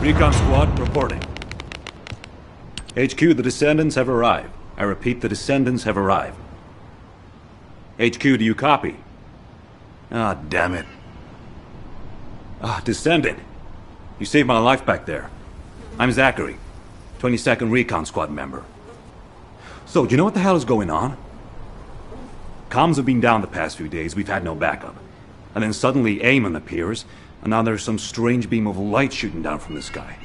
Recon Squad reporting. HQ, the Descendants have arrived. I repeat, the Descendants have arrived. HQ, do you copy? Ah, damn it. Descendant. You saved my life back there. I'm Zachary, 22nd Recon Squad member. So, do you know what the hell is going on? Comms have been down the past few days, we've had no backup. And then suddenly Eamon appears, and now there's some strange beam of light shooting down from the sky.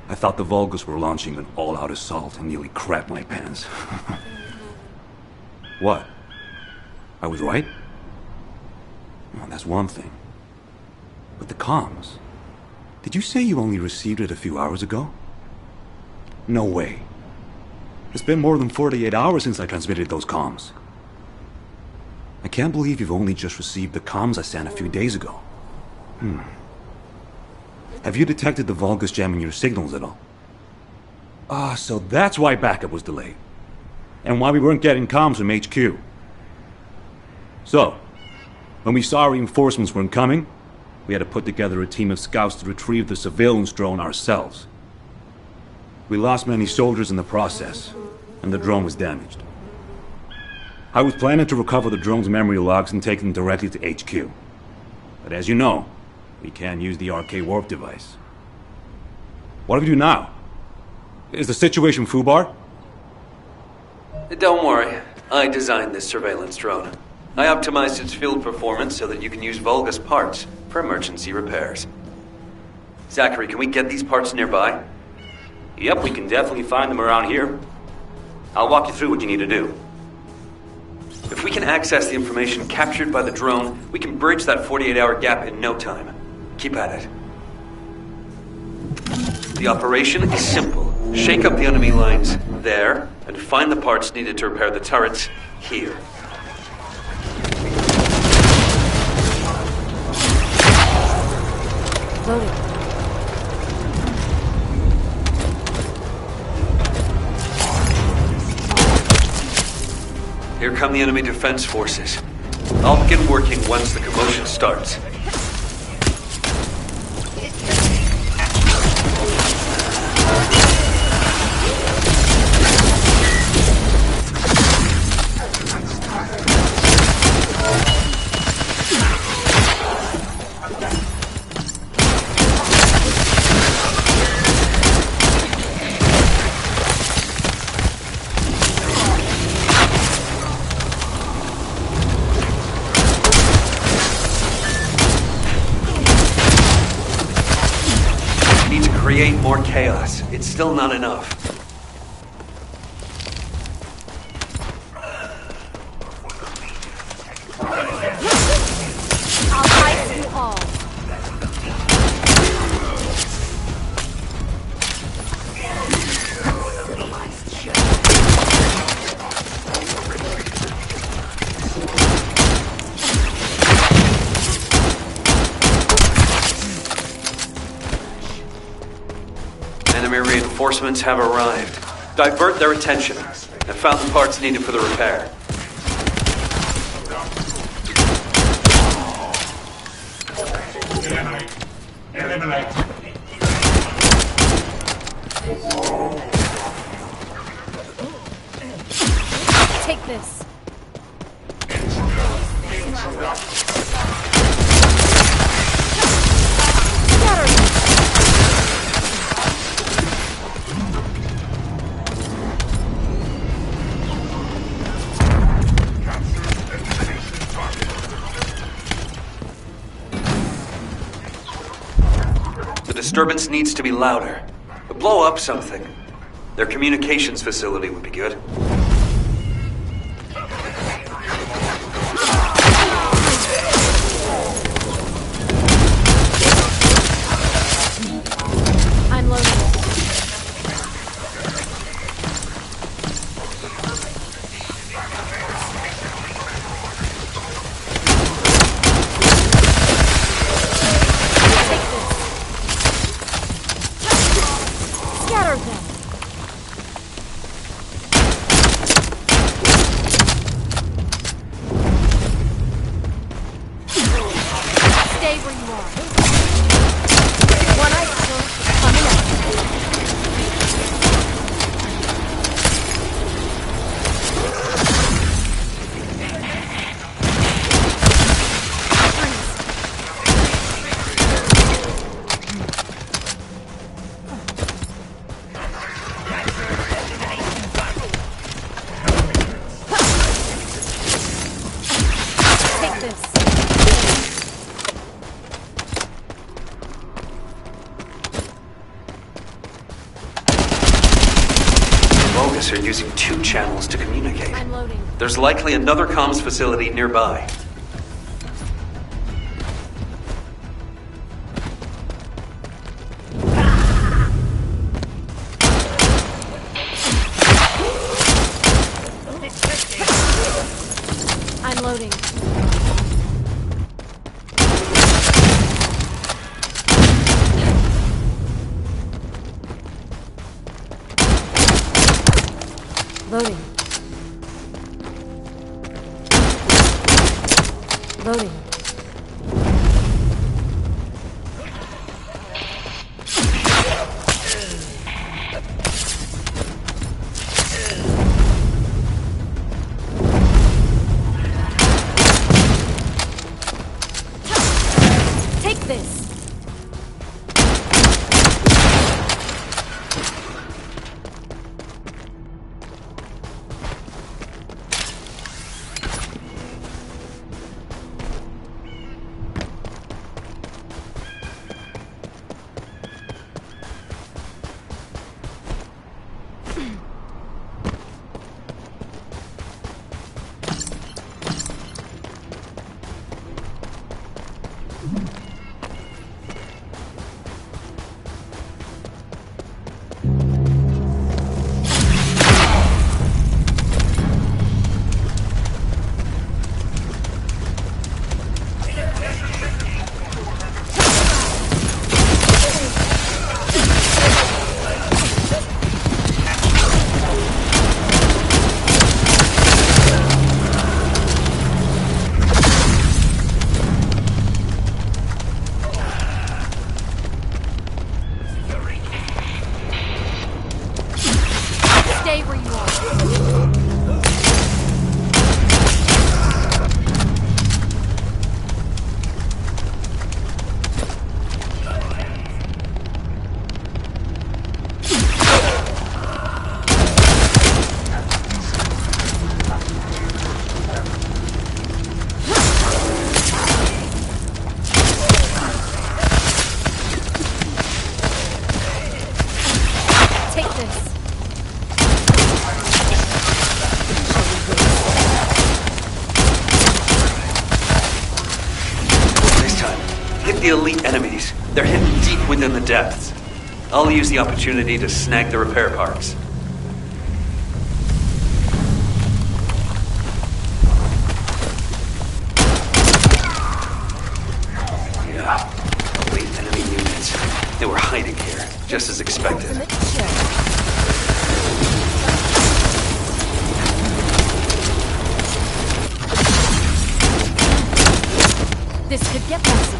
I thought the Vulgus were launching an all-out assault and nearly crapped my pants. What? I was right? Well, that's one thing. But the comms... Did you say you only received it a few hours ago? No way. It's been more than 48 hours since I transmitted those comms. I can't believe you've only just received the comms I sent a few days ago. Have you detected the Vulgus jamming your signals at all? So that's why backup was delayed. And why we weren't getting comms from HQ. So, when we saw reinforcements weren't coming, we had to put together a team of scouts to retrieve the surveillance drone ourselves. We lost many soldiers in the process, and the drone was damaged. I was planning to recover the drone's memory logs and take them directly to HQ. But as you know, we can't use the RK warp device. What do we do now? Is the situation FUBAR? Don't worry. I designed this surveillance drone. I optimized its field performance so that you can use Vulgus parts for emergency repairs. Zachary, can we get these parts nearby? Yep, we can definitely find them around here. I'll walk you through what you need to do. If we can access the information captured by the drone, we can bridge that 48-hour gap in no time. Keep at it. The operation is simple. Shake up the enemy lines there, and find the parts needed to repair the turrets here. Loaded. Here come the enemy defense forces. I'll begin working once the commotion starts. Create more chaos. It's still not enough. I'll fight you all. Enemy reinforcements have arrived. Divert their attention. I found the parts needed for the repair. Take this. The disturbance needs to be louder. Blow up something. Their communications facility would be good. I'm loaded. Stay where you are. One-eyed Silk is coming up. Take this. Vulgus are using 2 channels to communicate. I'm loading. There's likely another comms facility nearby. I'm loading. Loading. Loading. Take this. Stay where you are. Take this. This time, hit the elite enemies. They're hidden deep within the depths. I'll use the opportunity to snag the repair parts. Yeah, elite enemy units. They were hiding here, just as expected. Ultimate check. This could get messy.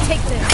Take this.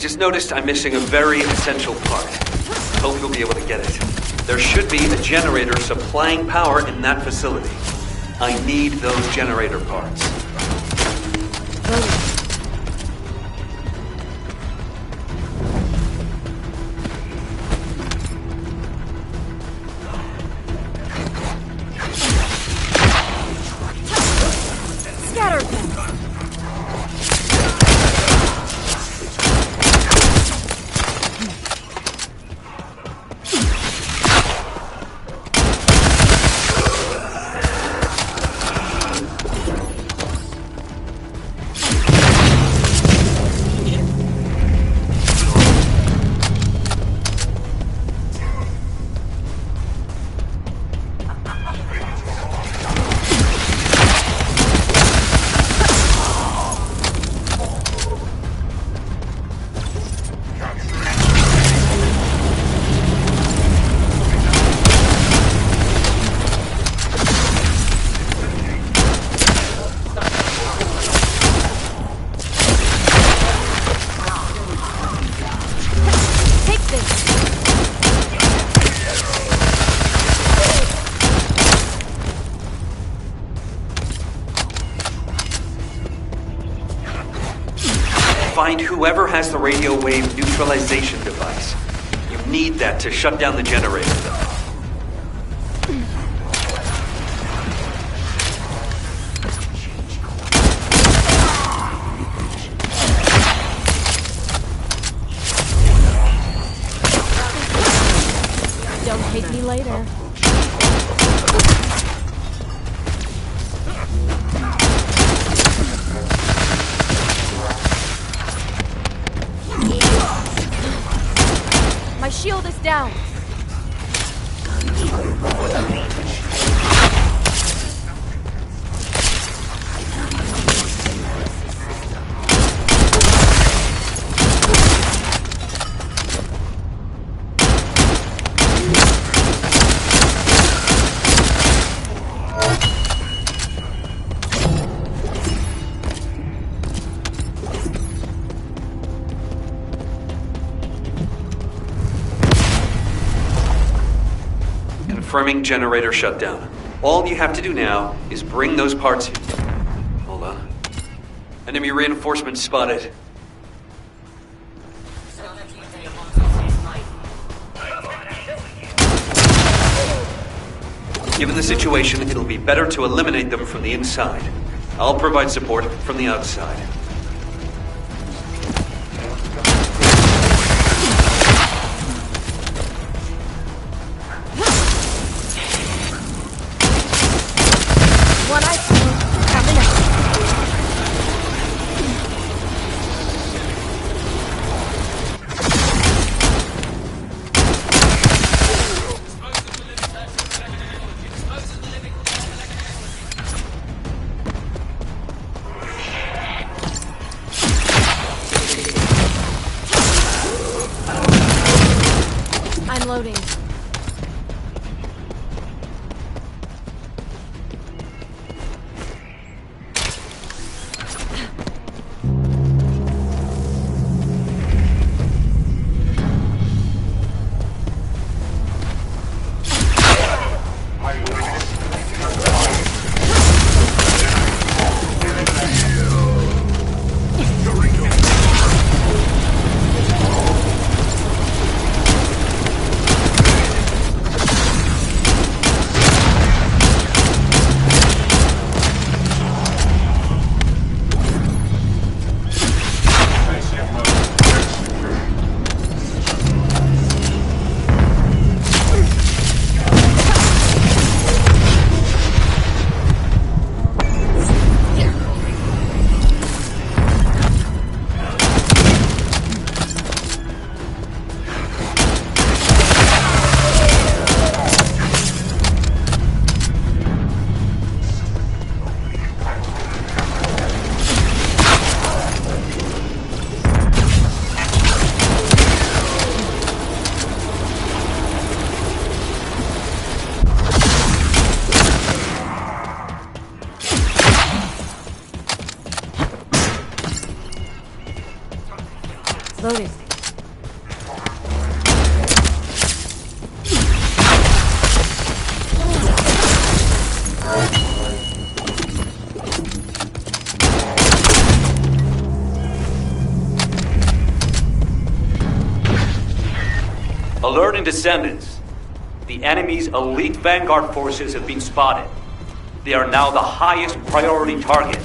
Just noticed I'm missing a very essential part. Hope you'll be able to get it. There should be a generator supplying power in that facility. I need those generator parts. Scatter them! Find whoever has the radio wave neutralization device. You need that to shut down the generator. Don't hate me later. My shield is down. Confirming generator shutdown. All you have to do now is bring those parts in. Hold on. Enemy reinforcements spotted. Given the situation, it'll be better to eliminate them from the inside. I'll provide support from the outside. One I see coming up. Loading. Alerting Descendants. The enemy's elite vanguard forces have been spotted. They are now the highest priority target.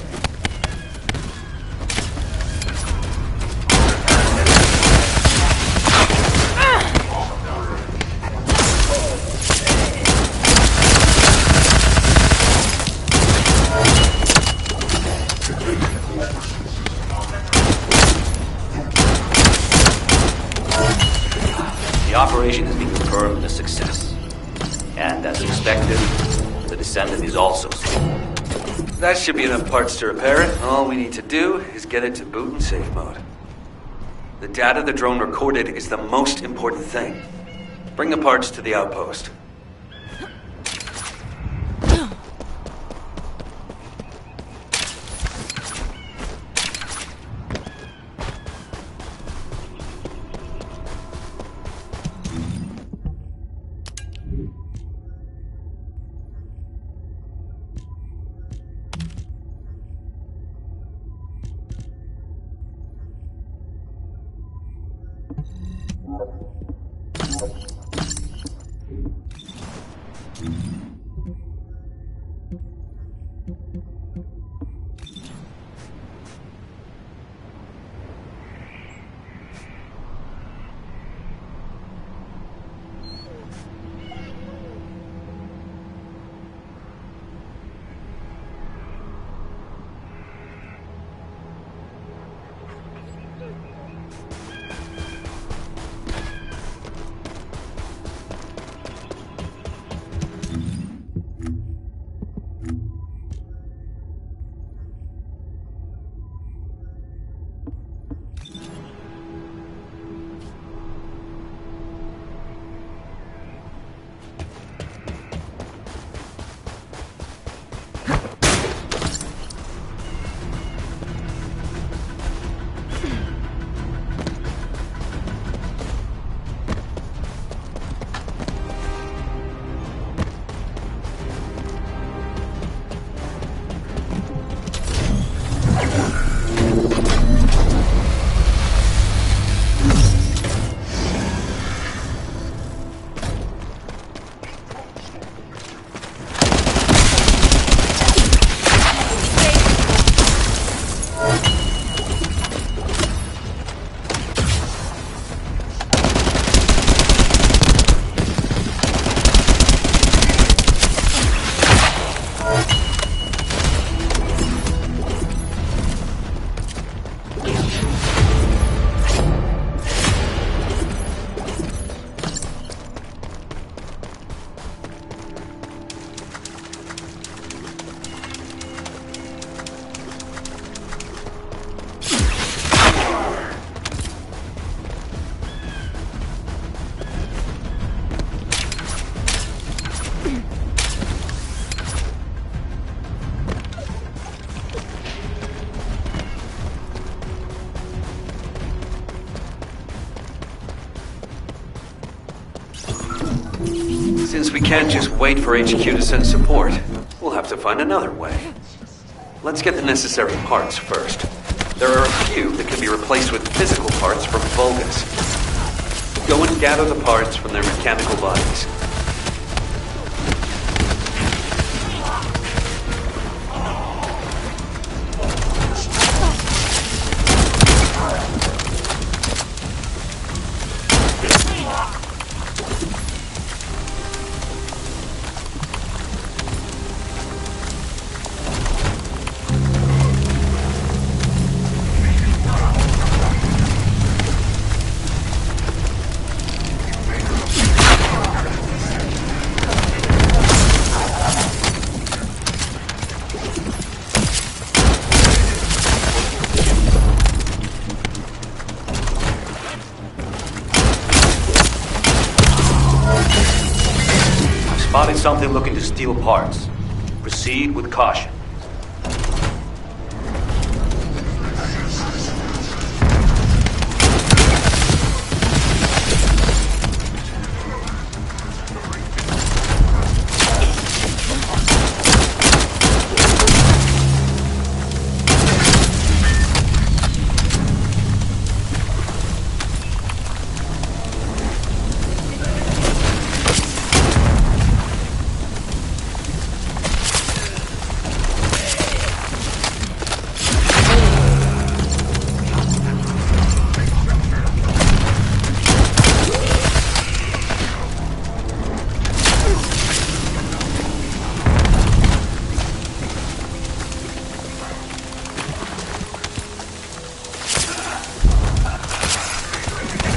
The operation has been confirmed a success. And as expected, the Descendant is also safe. That should be enough parts to repair it. All we need to do is get it to boot and safe mode. The data the drone recorded is the most important thing. Bring the parts to the outpost. Since we can't just wait for HQ to send support, we'll have to find another way. Let's get the necessary parts first. There are a few that can be replaced with physical parts from Vulgus. Go and gather the parts from their mechanical bodies. Spotted something looking to steal parts. Proceed with caution.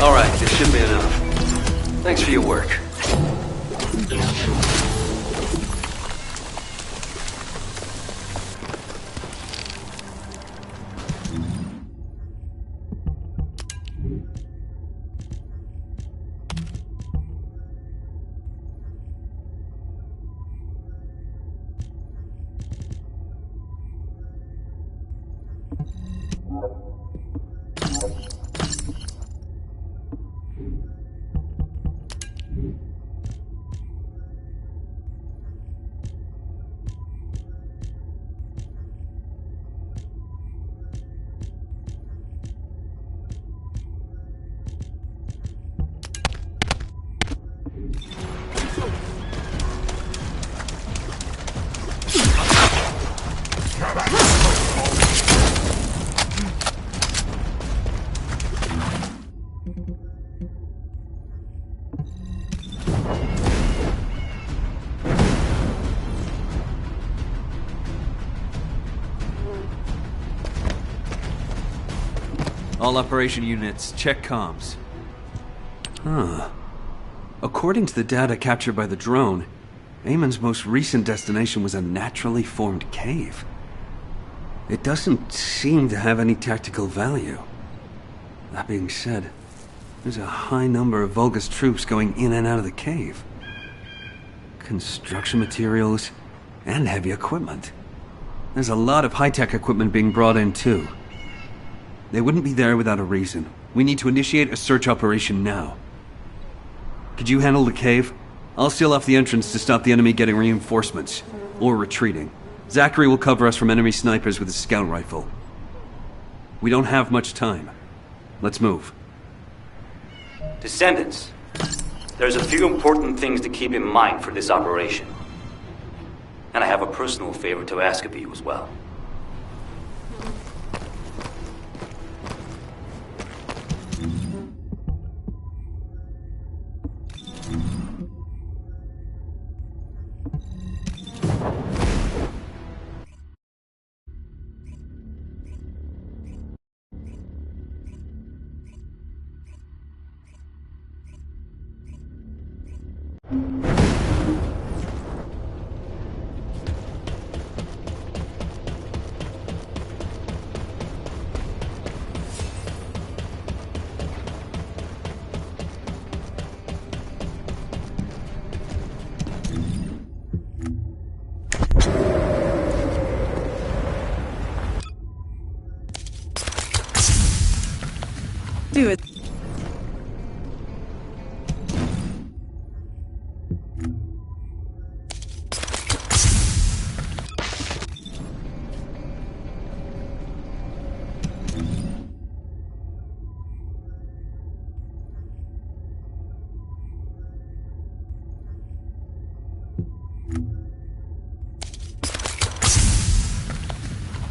Alright, this should be enough. Thanks for your work. All operation units, check comms. According to the data captured by the drone, Eamon's most recent destination was a naturally formed cave. It doesn't seem to have any tactical value. That being said, there's a high number of Vulgus troops going in and out of the cave. Construction materials and heavy equipment. There's a lot of high-tech equipment being brought in too. They wouldn't be there without a reason. We need to initiate a search operation now. Could you handle the cave? I'll seal off the entrance to stop the enemy getting reinforcements. Or retreating. Zachary will cover us from enemy snipers with his scout rifle. We don't have much time. Let's move. Descendants, there's a few important things to keep in mind for this operation. And I have a personal favor to ask of you as well. Do it.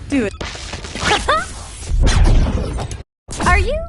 Do it. Are you?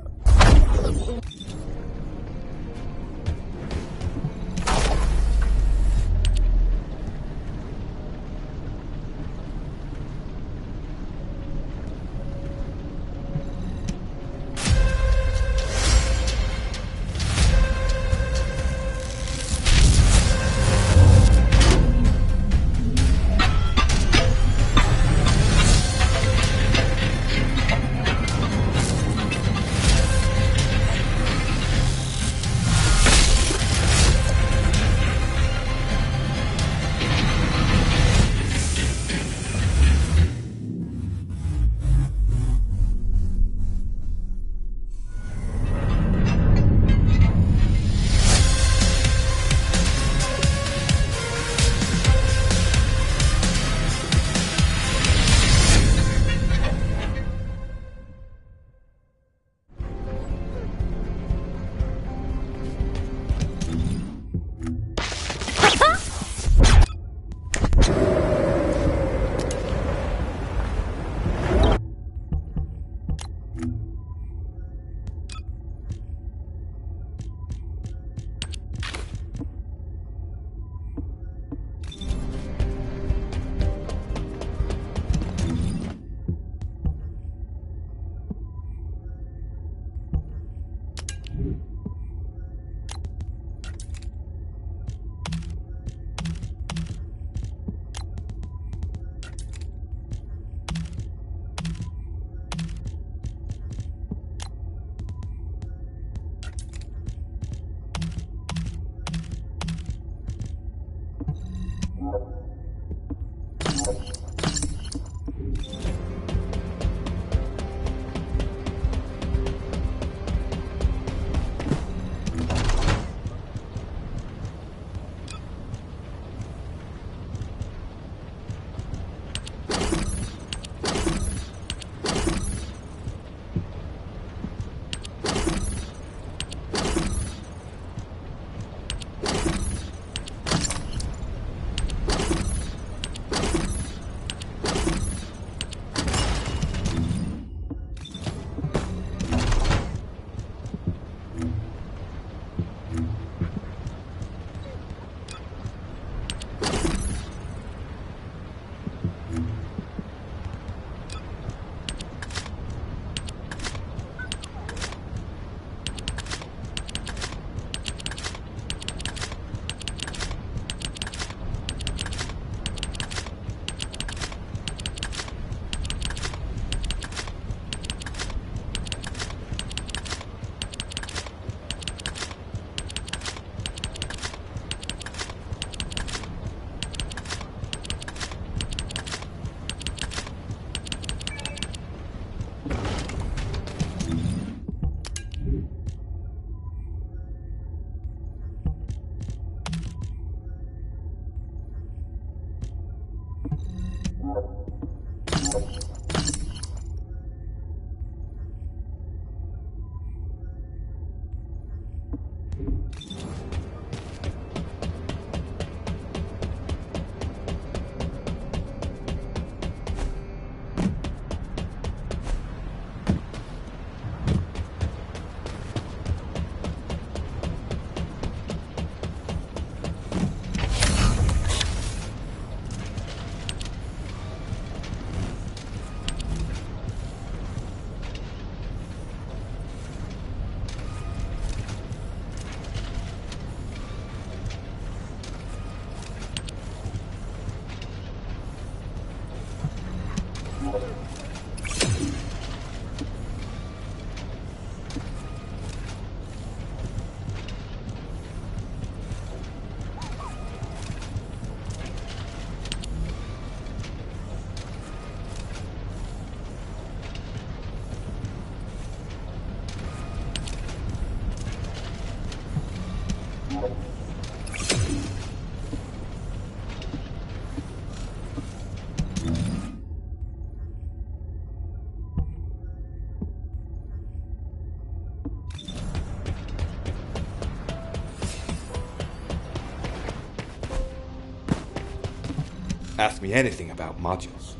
Ask me anything about modules.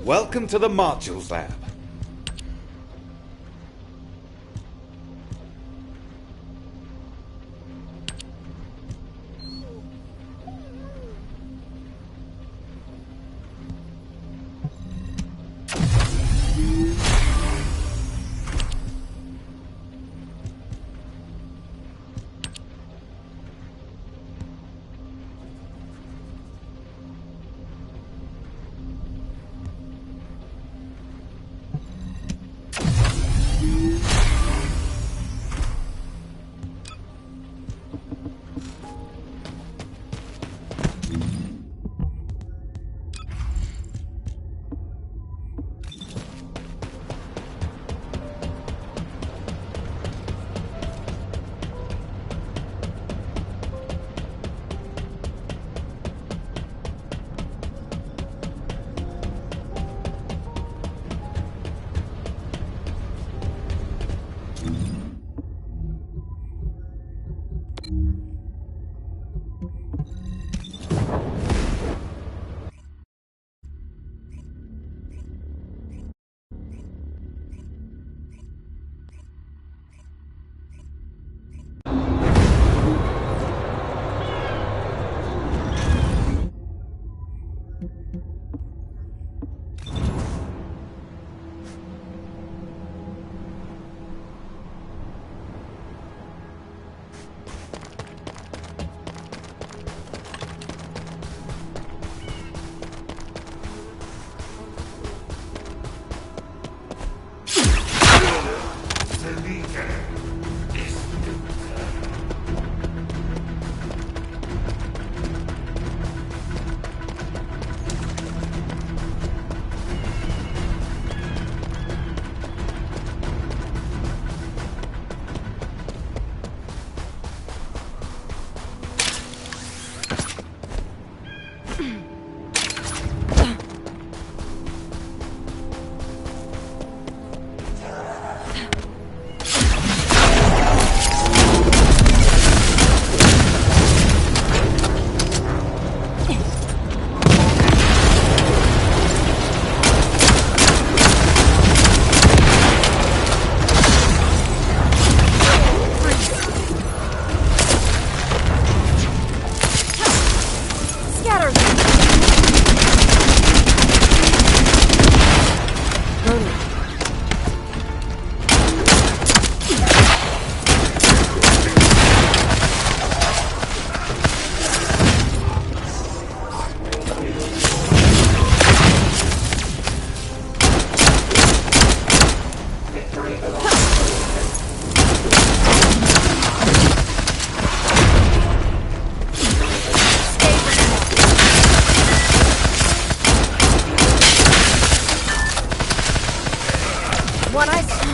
Welcome to the modules lab. What I saw.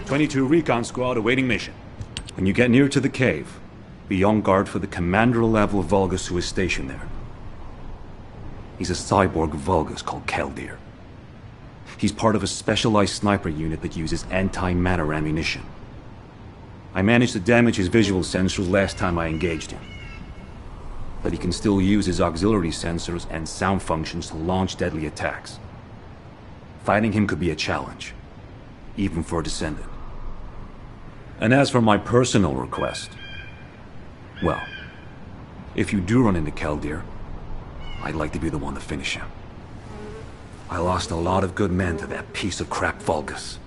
'22 Recon Squad awaiting mission. When you get near to the cave, be on guard for the commander level Vulgus who is stationed there. He's a cyborg Vulgus called Keldir. He's part of a specialized sniper unit that uses anti-matter ammunition. I managed to damage his visual sensors last time I engaged him. But he can still use his auxiliary sensors and sound functions to launch deadly attacks. Fighting him could be a challenge, even for a Descendant. And as for my personal request, well, if you do run into Keldir, I'd like to be the one to finish him. I lost a lot of good men to that piece of crap Vulgus.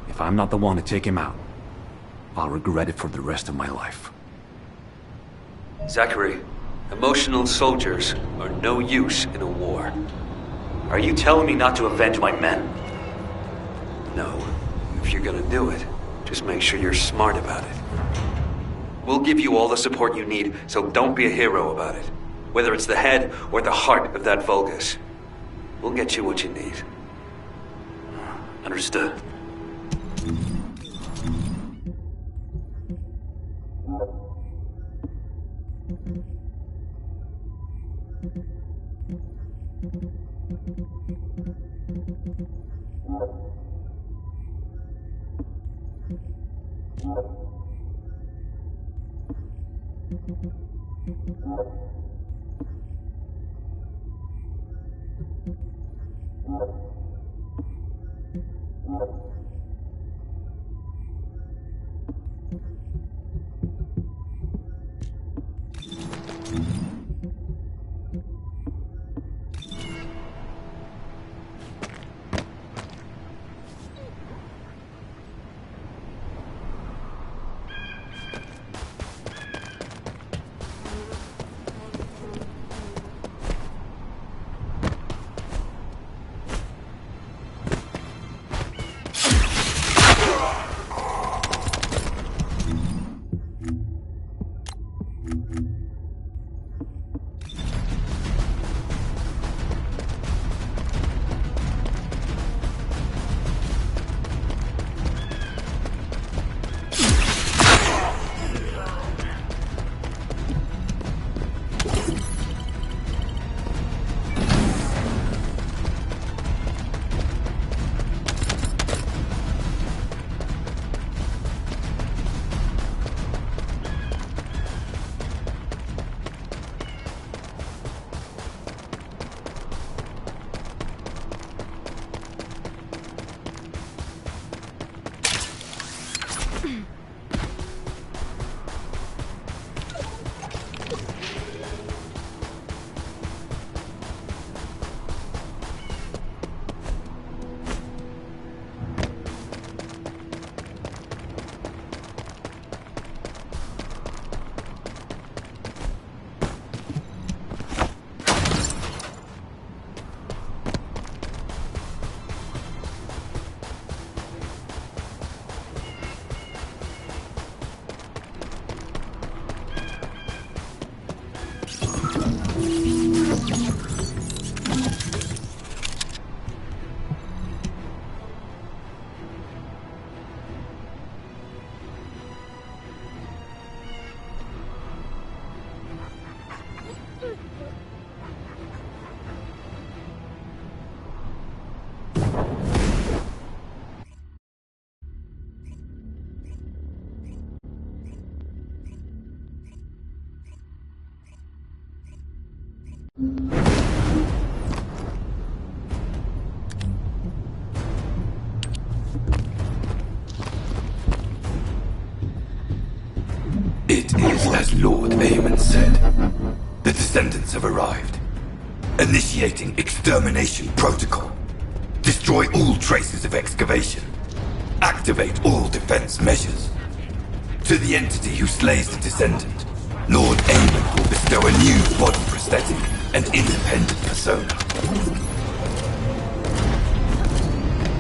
If I'm not the one to take him out, I'll regret it for the rest of my life. Zachary, emotional soldiers are no use in a war. Are you telling me not to avenge my men? No. If you're gonna do it, just make sure you're smart about it. We'll give you all the support you need, so don't be a hero about it. Whether it's the head or the heart of that Vulgus. We'll get you what you need. Understood. It is as Lord Aemon said. The Descendants have arrived. Initiating extermination protocol. Destroy all traces of excavation. Activate all defense measures. To the entity who slays the Descendant, Lord Aemon will bestow a new body prosthetic and independent persona.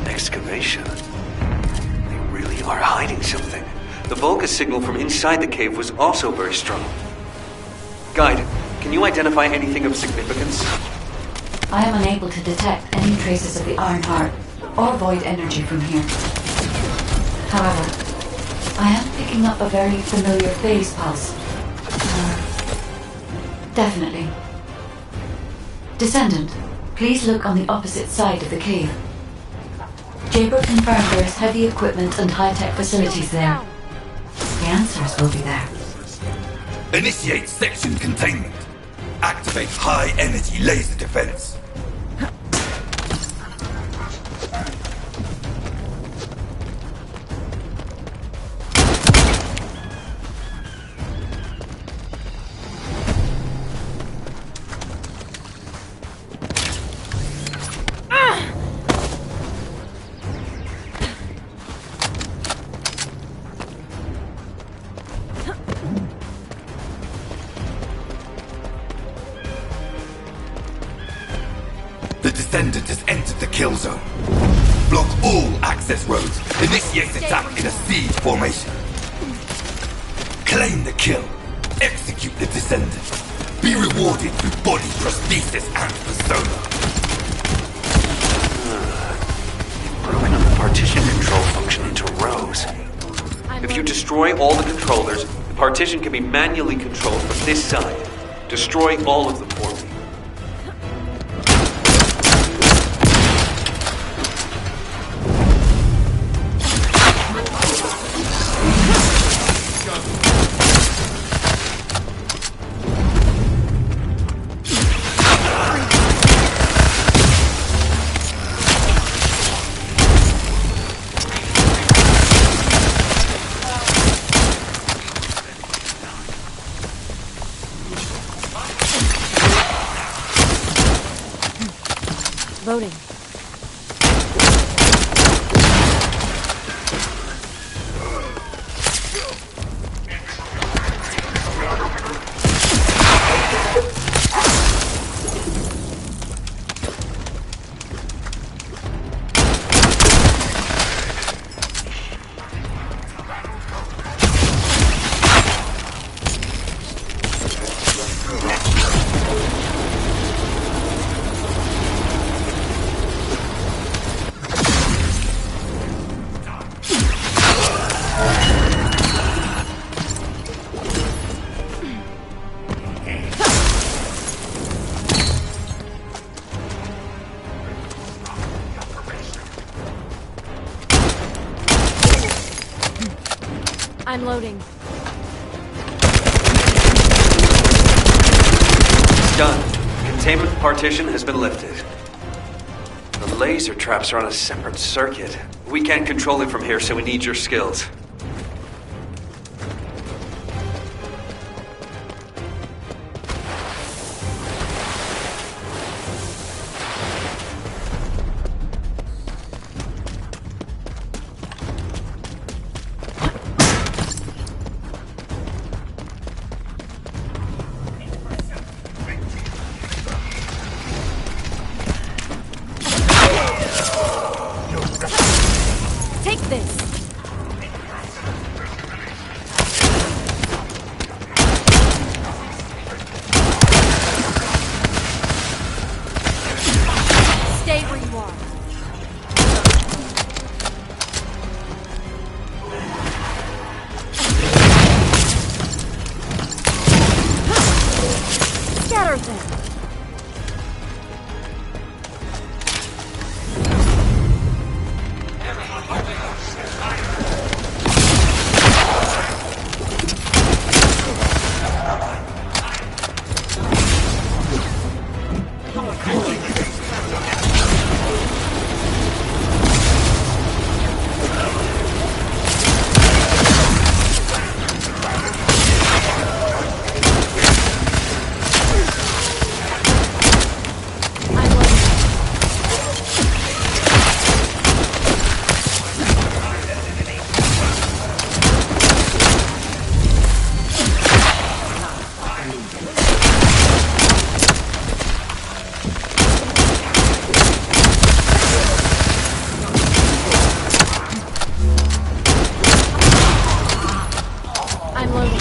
Excavation? They really are hiding something. The Vulgus signal from inside the cave was also very strong. Guide, can you identify anything of significance? I am unable to detect any traces of the Iron Heart or void energy from here. However, I am picking up a very familiar phase pulse. Definitely. Descendant, please look on the opposite side of the cave. Jaber confirmed there is heavy equipment and high-tech facilities there. The answers will be there. Initiate section containment. Activate high-energy laser defense. The Descendant has entered the kill zone. Block all access roads. Initiate attack in a siege formation. Claim the kill. Execute the Descendant. Be rewarded through body prosthesis and persona. Broken up the partition control function into rows. If you destroy all the controllers, the partition can be manually controlled from this side. Destroy all of them for me. Loading. I'm loading. Done. Containment partition has been lifted. The laser traps are on a separate circuit. We can't control it from here, so we need your skills. Take this. Stay where you are. Scatter them. I'm loading.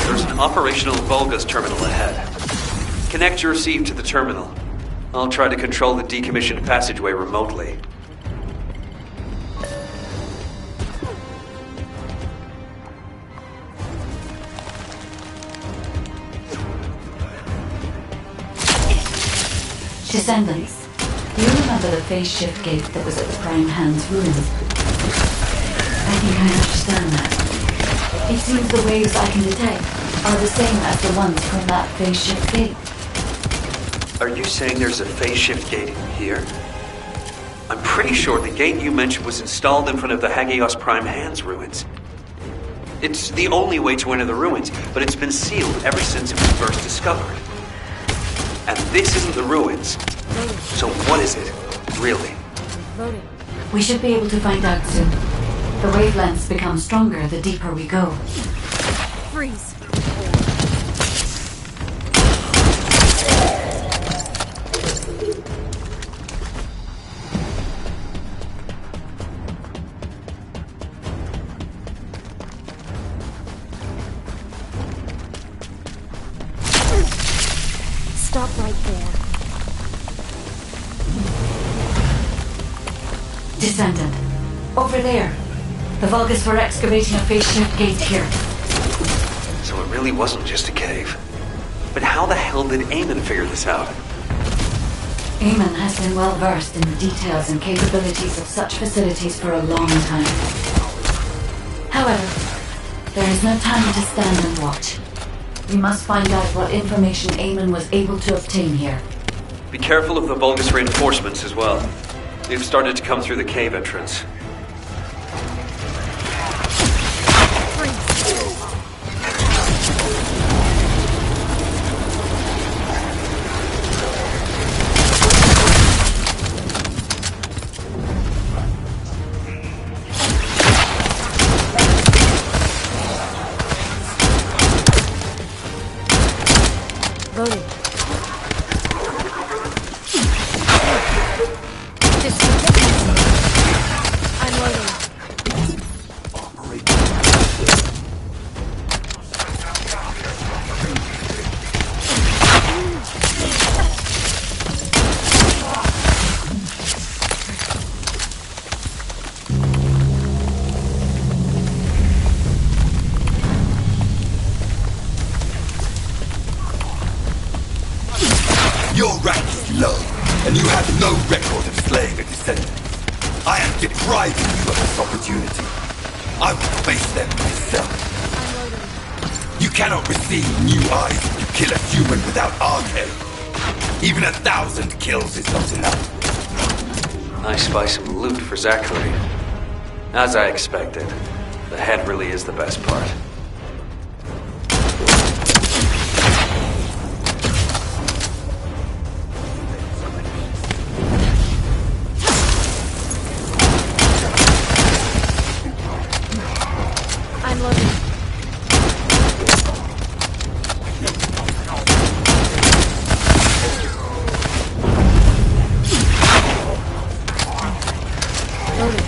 There's an operational Volga's terminal ahead. Connect your receive to the terminal. I'll try to control the decommissioned passageway remotely. Descendants, do you remember the phase shift gate that was at the Prime Hand's ruins? I think I understand that. It seems the waves I can detect are the same as the ones from that phase shift gate. Are you saying there's a phase shift gate here? I'm pretty sure the gate you mentioned was installed in front of the Hagios Prime Hand's ruins. It's the only way to enter the ruins, but it's been sealed ever since it was first discovered. And this isn't the ruins. So what is it, really? Loading. We should be able to find out soon. The wavelengths become stronger the deeper we go. Freeze. Stop right there. Descendant, over there. The Vulgus were excavating a phase shift gate here. So it really wasn't just a cave. But how the hell did Eamon figure this out? Eamon has been well versed in the details and capabilities of such facilities for a long time. However, there is no time to stand and watch. We must find out what information Eamon was able to obtain here. Be careful of the Vulgus reinforcements as well. They've started to come through the cave entrance. Loading. I'm loading. Your rank is low, and you have no record of slaying a descendant. I am depriving you of this opportunity. I will face them myself. You cannot receive new eyes if you kill a human without arcade. Even 1,000 kills is not enough. Nice spice of loot for Zachary. As I expected, the head really is the best part. I'm loading. Loading.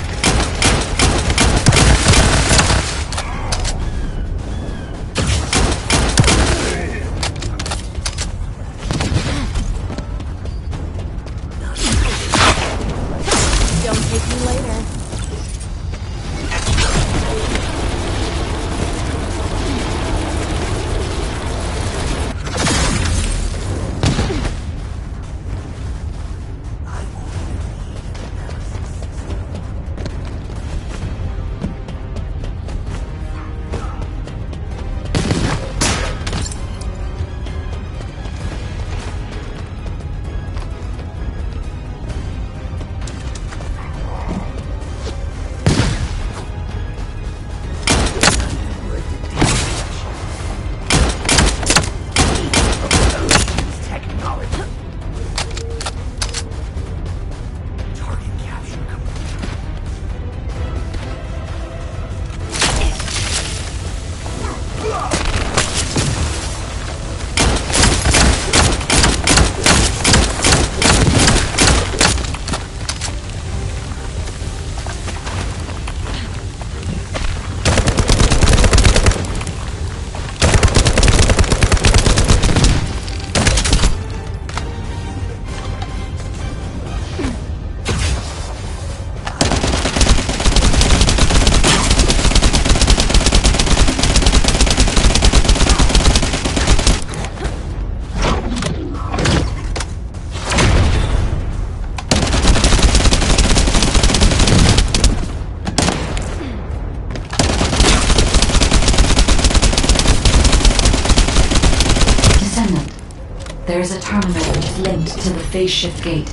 There is a terminal which is linked to the phase shift gate.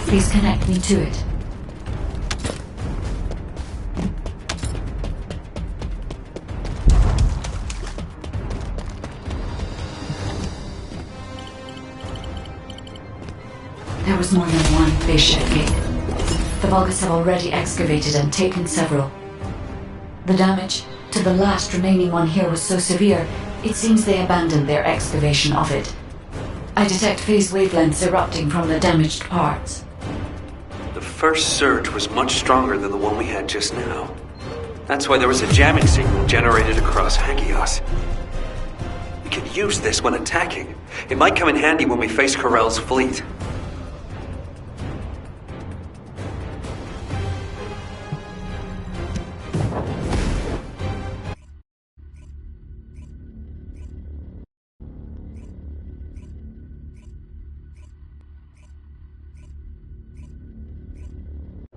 Please connect me to it. There was more than one phase shift gate. The Vulgus have already excavated and taken several. The damage to the last remaining one here was so severe, it seems they abandoned their excavation of it. I detect phase wavelengths erupting from the damaged parts. The first surge was much stronger than the one we had just now. That's why there was a jamming signal generated across Hagios. We could use this when attacking. It might come in handy when we face Corell's fleet.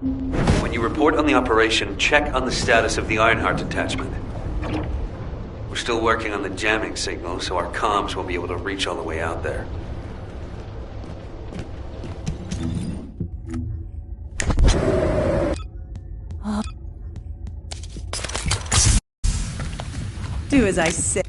When you report on the operation, check on the status of the Ironheart detachment. We're still working on the jamming signal, so our comms won't be able to reach all the way out there. Do as I say.